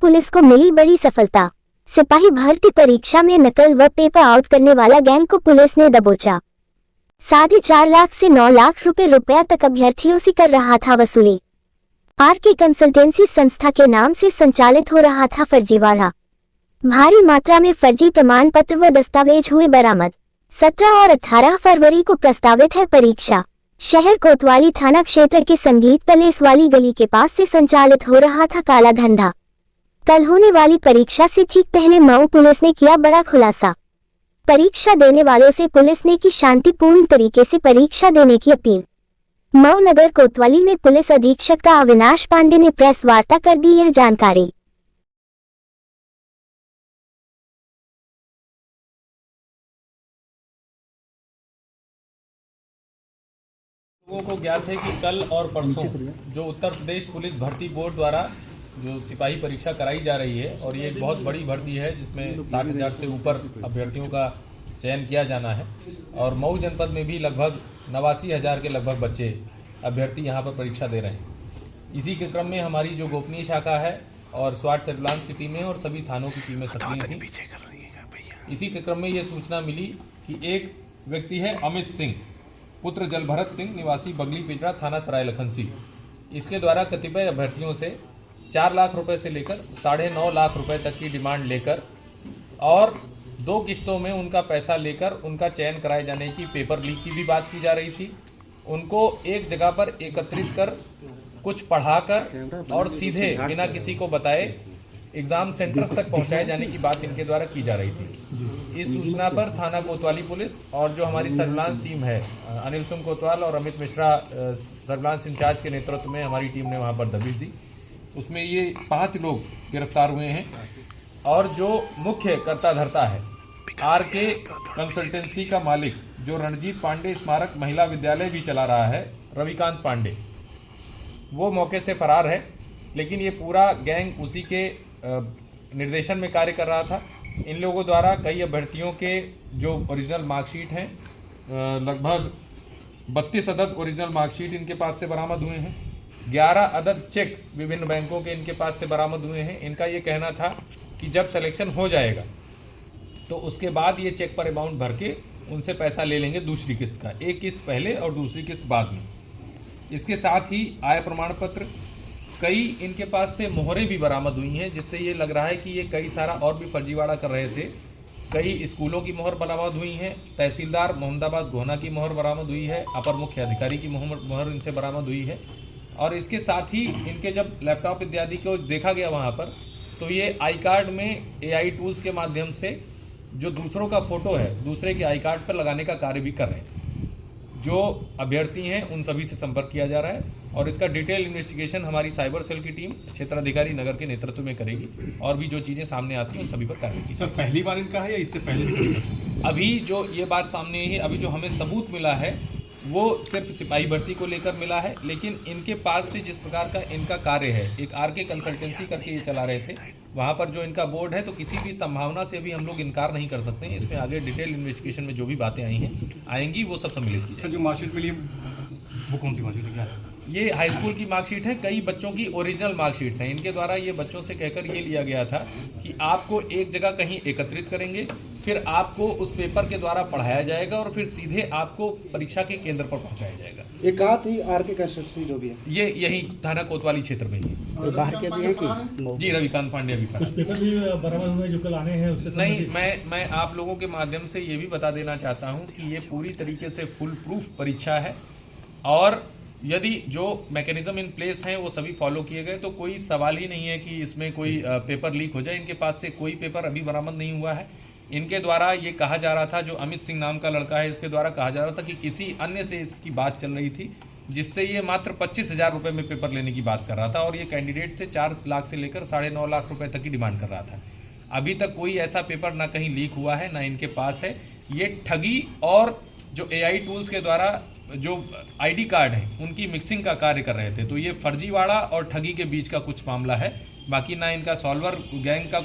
Police को मिली बड़ी सफलता। सिपाही भर्ती परीक्षा में नकल व पेपर आउट करने वाला गैंग को पुलिस ने दबोचा। 4.5 लाख से 9 लाख रुपया तक अभ्यर्थियों से कर रहा था वसूली। आरके कंसल्टेंसी संस्था के नाम से संचालित हो रहा था फर्जीवाड़ा। भारी मात्रा में फर्जी प्रमाण पत्र व दस्तावेज हुए बरामद। 17 और 18 फरवरी को प्रस्तावित है परीक्षा। शहर कोतवाली थाना क्षेत्र के संगीत पैलेस वाली गली के पास से संचालित हो रहा था काला धंधा। कल होने वाली परीक्षा से ठीक पहले मऊ पुलिस ने किया बड़ा खुलासा। परीक्षा देने वालों से पुलिस ने की शांतिपूर्ण तरीके से परीक्षा देने की अपील। मऊ नगर कोतवाली में पुलिस अधीक्षक का अविनाश पांडे ने प्रेस वार्ता कर दी यह जानकारी। लोगों को ज्ञात है कि कल और परसों जो उत्तर प्रदेश पुलिस भर्ती बोर्ड द्वारा जो सिपाही परीक्षा कराई जा रही है और ये एक बहुत बड़ी भर्ती है जिसमें 60,000 से ऊपर अभ्यर्थियों का चयन किया जाना है और मऊ जनपद में भी लगभग 89,000 के लगभग बच्चे अभ्यर्थी यहाँ पर परीक्षा दे रहे हैं। इसी के क्रम में हमारी जो गोपनीय शाखा है और स्वाट सर्विलांस की टीमें और सभी थानों की टीमें सक्रिय थी। इसी के क्रम में ये सूचना मिली कि एक व्यक्ति है अमित सिंह पुत्र जलभरत सिंह निवासी बगली पिजड़ा थाना सराय लखनसी, इसके द्वारा कतिपय अभ्यर्थियों से 4 लाख रुपए से लेकर 9.5 लाख रुपए तक की डिमांड लेकर और 2 किस्तों में उनका पैसा लेकर उनका चयन कराए जाने की पेपर लीक की भी बात की जा रही थी। उनको एक जगह पर एकत्रित कर कुछ पढ़ाकर और सीधे बिना किसी को बताए एग्जाम सेंटर तक पहुंचाए जाने की बात इनके द्वारा की जा रही थी। इस सूचना पर थाना कोतवाली पुलिस और जो हमारी सर्विलांस टीम है अनिल सिंह कोतवाल और अमित मिश्रा सर्विलांस इंचार्ज के नेतृत्व में हमारी टीम ने वहां पर दबिश दी। उसमें ये 5 लोग गिरफ्तार हुए हैं और जो मुख्य कर्ता धर्ता है आरके कंसल्टेंसी का मालिक जो रणजीत पांडे स्मारक महिला विद्यालय भी चला रहा है रविकांत पांडे, वो मौके से फरार है। लेकिन ये पूरा गैंग उसी के निर्देशन में कार्य कर रहा था। इन लोगों द्वारा कई अभ्यर्थियों के जो ओरिजिनल मार्कशीट हैं लगभग 32 अदद ओरिजिनल मार्कशीट इनके पास से बरामद हुए हैं। 11 अदद चेक विभिन्न बैंकों के इनके पास से बरामद हुए हैं। इनका ये कहना था कि जब सिलेक्शन हो जाएगा तो उसके बाद ये चेक पर अमाउंट भर के उनसे पैसा ले लेंगे दूसरी किस्त का, एक किस्त पहले और दूसरी किस्त बाद में। इसके साथ ही आय प्रमाण पत्र, कई इनके पास से मोहरें भी बरामद हुई हैं जिससे ये लग रहा है कि ये कई सारा और भी फर्जीवाड़ा कर रहे थे। कई स्कूलों की मोहर बरामद हुई हैं, तहसीलदार मोहम्मदाबाद गोहना की मोहर बरामद हुई है, अपर मुख्य अधिकारी की मोहर इनसे बरामद हुई है। और इसके साथ ही इनके जब लैपटॉप इत्यादि को देखा गया वहाँ पर तो ये आई कार्ड में AI टूल्स के माध्यम से जो दूसरों का फोटो है दूसरे के आई कार्ड पर लगाने का कार्य भी कर रहे हैं। जो अभ्यर्थी हैं उन सभी से संपर्क किया जा रहा है और इसका डिटेल इन्वेस्टिगेशन हमारी साइबर सेल की टीम क्षेत्राधिकारी नगर के नेतृत्व में करेगी और भी जो चीज़ें सामने आती हैं उन सभी पर कार्रवाई की। सर पहली बार इनका है या इससे पहले भी? अभी जो ये बात सामने आई है, अभी जो हमें सबूत मिला है वो सिर्फ सिपाही भर्ती को लेकर मिला है। लेकिन इनके पास से जिस प्रकार का इनका कार्य है, एक आरके कंसल्टेंसी करके ये चला रहे थे, वहाँ पर जो इनका बोर्ड है तो किसी भी संभावना से भी हम लोग इनकार नहीं कर सकते हैं। इसमें आगे डिटेल इन्वेस्टिगेशन में जो भी बातें आई हैं आएंगी वो सब सम्मिलित की। सर जो मार्कशीट मिली वो कौन सी मार्कशीट है, क्या है? ये हाई स्कूल की मार्कशीट है, कई बच्चों की ओरिजिनल मार्कशीट्स हैं। इनके द्वारा ये बच्चों से कहकर ये लिया गया था कि आपको एक जगह कहीं एकत्रित करेंगे, फिर आपको उस पेपर के द्वारा पढ़ाया जाएगा और फिर सीधे आपको परीक्षा के केंद्र पर पहुंचाया जाएगा। एकाध ही आरके कंस्ट्रक्शन जो भी है ये यही थाना कोतवाली क्षेत्र में ही बाहर के भी है कि जी रविकांत पांडे भी कुछ पेपर भी बरामद हुए जो कल आने हैं उससे नहीं। मैं आप लोगों के माध्यम से ये भी बता देना चाहता हूँ कि ये पूरी तरीके से फुल प्रूफ परीक्षा है और यदि जो मैकेनिज्म इन प्लेस हैं वो सभी फॉलो किए गए तो कोई सवाल ही नहीं है कि इसमें कोई पेपर लीक हो जाए। इनके पास से कोई पेपर अभी बरामद नहीं हुआ है। इनके द्वारा ये कहा जा रहा था, जो अमित सिंह नाम का लड़का है इसके द्वारा कहा जा रहा था कि किसी अन्य से इसकी बात चल रही थी जिससे ये मात्र 25,000 रुपये में पेपर लेने की बात कर रहा था और ये कैंडिडेट से 4 लाख से लेकर 9.5 लाख रुपए तक की डिमांड कर रहा था। अभी तक कोई ऐसा पेपर ना कहीं लीक हुआ है ना इनके पास है। ये ठगी और जो AI टूल्स के द्वारा जो ID कार्ड हैं उनकी मिक्सिंग का कार्य कर रहे थे। तो ये फर्जीवाड़ा और ठगी के बीच का कुछ मामला है बाकी ना इनका सॉल्वर गैंग का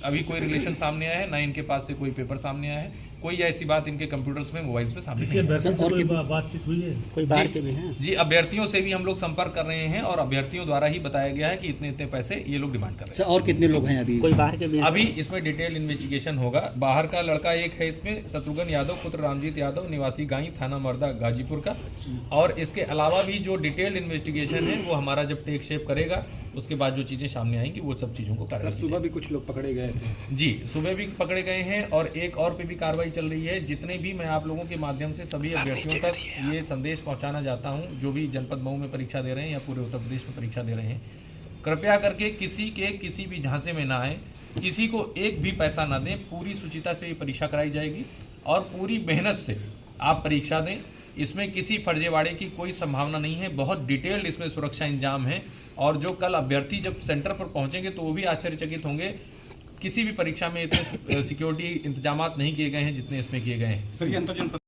अभी कोई रिलेशन सामने आया है, ना इनके पास से कोई पेपर सामने आया है, कोई ऐसी बात इनके कंप्यूटर्स में, मोबाइल्स में सामने इसके नहीं आई। अभ्यर्थी से कोई बातचीत हुई है? कोई बाहर के भी हैं? जी, अभ्यर्थियों से भी हम लोग संपर्क कर रहे हैं और अभ्यर्थियों द्वारा ही बताया गया है कि इतने इतने पैसे ये लोग डिमांड कर रहे सर और कितने लोग हैं अभी? कोई बाहर के भी हैं। हैं? अभी इसमें डिटेल इन्वेस्टिगेशन होगा। बाहर का लड़का एक है इसमें, शत्रुघ्न यादव पुत्र रामजीत यादव, निवासी गाई, थाना मर्दा, गाजीपुर का। और इसके अलावा भी जो डिटेल इन्वेस्टिगेशन है वो हमारा जब टेक शेप करेगा उसके बाद जो चीज़ें सामने आएंगी वो सब चीज़ों को कार्रवाई सुबह भी कुछ लोग पकड़े गए थे। जी, सुबह भी पकड़े गए हैं और एक और पे भी कार्रवाई चल रही है। जितने भी मैं आप लोगों के माध्यम से सभी अभ्यर्थियों तक ये संदेश पहुंचाना चाहता हूं, जो भी जनपद मऊ में परीक्षा दे रहे हैं या पूरे उत्तर प्रदेश में परीक्षा दे रहे हैं, कृपया करके किसी के किसी भी झांसे में ना आए, किसी को एक भी पैसा ना दें। पूरी सुचिता से ये परीक्षा कराई जाएगी और पूरी मेहनत से आप परीक्षा दें। इसमें किसी फर्जीवाड़े की कोई संभावना नहीं है। बहुत डिटेल्ड इसमें सुरक्षा इंतजाम है और जो कल अभ्यर्थी जब सेंटर पर पहुंचेंगे तो वो भी आश्चर्यचकित होंगे। किसी भी परीक्षा में इतने सिक्योरिटी इंतजामात नहीं किए गए हैं जितने इसमें किए गए हैं। सर ये अंतर जनपद